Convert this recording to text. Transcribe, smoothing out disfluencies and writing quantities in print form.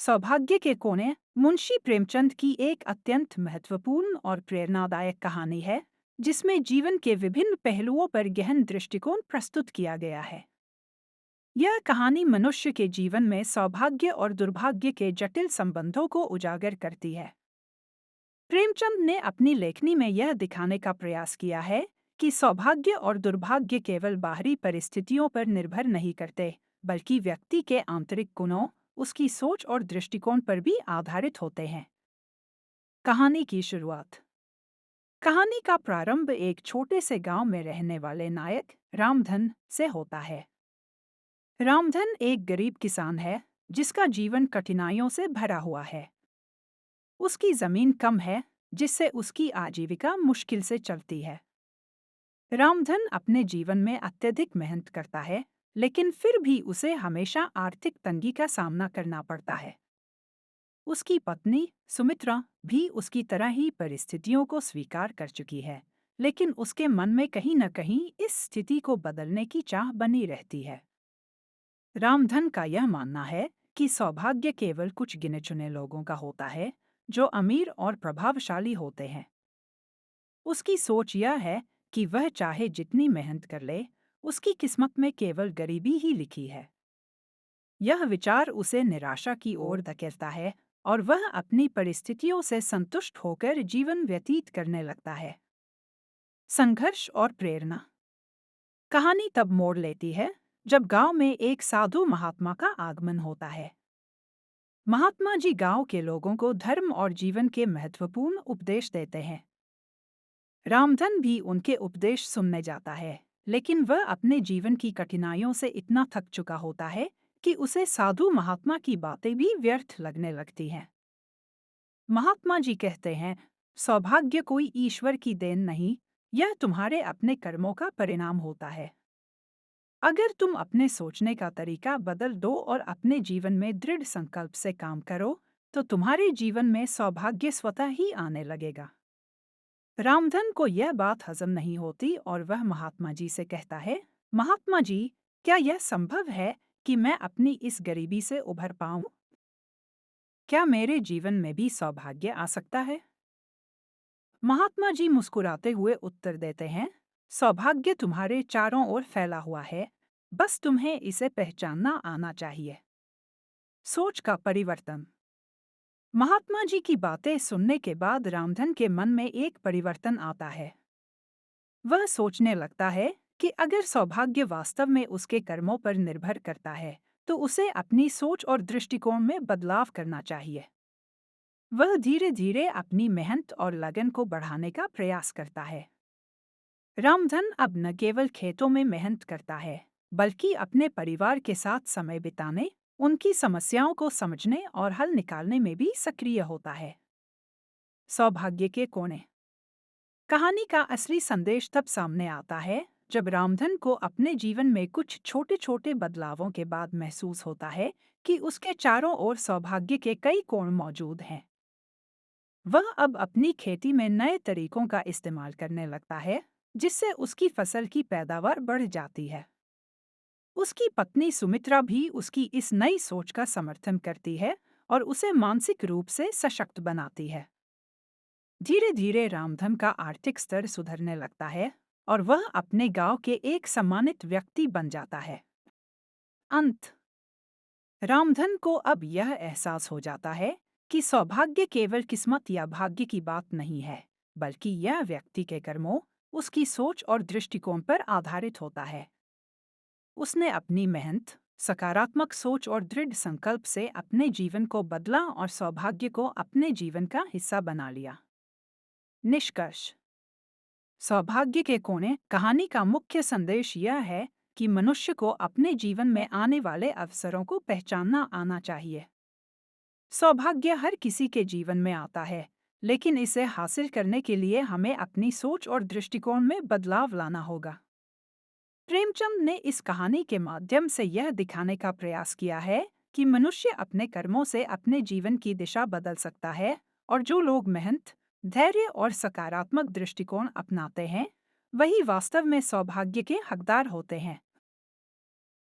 सौभाग्य के कोने मुंशी प्रेमचंद की एक अत्यंत महत्वपूर्ण और प्रेरणादायक कहानी है, जिसमें जीवन के विभिन्न पहलुओं पर गहन दृष्टिकोण प्रस्तुत किया गया है। यह कहानी मनुष्य के जीवन में सौभाग्य और दुर्भाग्य के जटिल संबंधों को उजागर करती है। प्रेमचंद ने अपनी लेखनी में यह दिखाने का प्रयास किया है कि सौभाग्य और दुर्भाग्य केवल बाहरी परिस्थितियों पर निर्भर नहीं करते, बल्कि व्यक्ति के आंतरिक गुणों, उसकी सोच और दृष्टिकोण पर भी आधारित होते हैं। कहानी की शुरुआत। कहानी का प्रारंभ एक छोटे से गांव में रहने वाले नायक रामधन से होता है। रामधन एक गरीब किसान है, जिसका जीवन कठिनाइयों से भरा हुआ है। उसकी जमीन कम है, जिससे उसकी आजीविका मुश्किल से चलती है। रामधन अपने जीवन में अत्यधिक मेहनत करता है, लेकिन फिर भी उसे हमेशा आर्थिक तंगी का सामना करना पड़ता है। उसकी पत्नी सुमित्रा भी उसकी तरह ही परिस्थितियों को स्वीकार कर चुकी है, लेकिन उसके मन में कहीं न कहीं इस स्थिति को बदलने की चाह बनी रहती है। रामधन का यह मानना है कि सौभाग्य केवल कुछ गिने चुने लोगों का होता है, जो अमीर और प्रभावशाली होते हैं। उसकी सोच यह है कि वह चाहे जितनी मेहनत कर ले, उसकी किस्मत में केवल गरीबी ही लिखी है। यह विचार उसे निराशा की ओर धकेलता है और वह अपनी परिस्थितियों से संतुष्ट होकर जीवन व्यतीत करने लगता है। संघर्ष और प्रेरणा। कहानी तब मोड़ लेती है जब गांव में एक साधु महात्मा का आगमन होता है। महात्मा जी गांव के लोगों को धर्म और जीवन के महत्वपूर्ण उपदेश देते हैं। रामधन भी उनके उपदेश सुनने जाता है, लेकिन वह अपने जीवन की कठिनाइयों से इतना थक चुका होता है कि उसे साधु महात्मा की बातें भी व्यर्थ लगने लगती हैं। महात्मा जी कहते हैं, सौभाग्य कोई ईश्वर की देन नहीं, यह तुम्हारे अपने कर्मों का परिणाम होता है। अगर तुम अपने सोचने का तरीका बदल दो और अपने जीवन में दृढ़ संकल्प से काम करो, तो तुम्हारे जीवन में सौभाग्य स्वतः ही आने लगेगा। रामधन को यह बात हजम नहीं होती और वह महात्मा जी से कहता है, महात्मा जी, क्या यह संभव है कि मैं अपनी इस गरीबी से उभर पाऊं? क्या मेरे जीवन में भी सौभाग्य आ सकता है? महात्मा जी मुस्कुराते हुए उत्तर देते हैं, सौभाग्य तुम्हारे चारों ओर फैला हुआ है, बस तुम्हें इसे पहचानना आना चाहिए। सोच का परिवर्तन। महात्मा जी की बातें सुनने के बाद रामधन के मन में एक परिवर्तन आता है। वह सोचने लगता है कि अगर सौभाग्य वास्तव में उसके कर्मों पर निर्भर करता है, तो उसे अपनी सोच और दृष्टिकोण में बदलाव करना चाहिए। वह धीरे धीरे अपनी मेहनत और लगन को बढ़ाने का प्रयास करता है। रामधन अब न केवल खेतों में मेहनत करता है, बल्कि अपने परिवार के साथ समय बिताने, उनकी समस्याओं को समझने और हल निकालने में भी सक्रिय होता है। सौभाग्य के कोने। कहानी का असली संदेश तब सामने आता है जब रामधन को अपने जीवन में कुछ छोटे छोटे बदलावों के बाद महसूस होता है कि उसके चारों ओर सौभाग्य के कई कोण मौजूद हैं। वह अब अपनी खेती में नए तरीकों का इस्तेमाल करने लगता है, जिससे उसकी फसल की पैदावार बढ़ जाती है। उसकी पत्नी सुमित्रा भी उसकी इस नई सोच का समर्थन करती है और उसे मानसिक रूप से सशक्त बनाती है। धीरे धीरे रामधन का आर्थिक स्तर सुधरने लगता है और वह अपने गांव के एक सम्मानित व्यक्ति बन जाता है। अंत। रामधन को अब यह एहसास हो जाता है कि सौभाग्य केवल किस्मत या भाग्य की बात नहीं है, बल्कि यह व्यक्ति के कर्मों, उसकी सोच और दृष्टिकोण पर आधारित होता है। उसने अपनी मेहनत, सकारात्मक सोच और दृढ़ संकल्प से अपने जीवन को बदला और सौभाग्य को अपने जीवन का हिस्सा बना लिया। निष्कर्ष। सौभाग्य के कोने कहानी का मुख्य संदेश यह है कि मनुष्य को अपने जीवन में आने वाले अवसरों को पहचानना आना चाहिए। सौभाग्य हर किसी के जीवन में आता है, लेकिन इसे हासिल करने के लिए हमें अपनी सोच और दृष्टिकोण में बदलाव लाना होगा। प्रेमचंद ने इस कहानी के माध्यम से यह दिखाने का प्रयास किया है कि मनुष्य अपने कर्मों से अपने जीवन की दिशा बदल सकता है और जो लोग मेहनत, धैर्य और सकारात्मक दृष्टिकोण अपनाते हैं, वही वास्तव में सौभाग्य के हकदार होते हैं।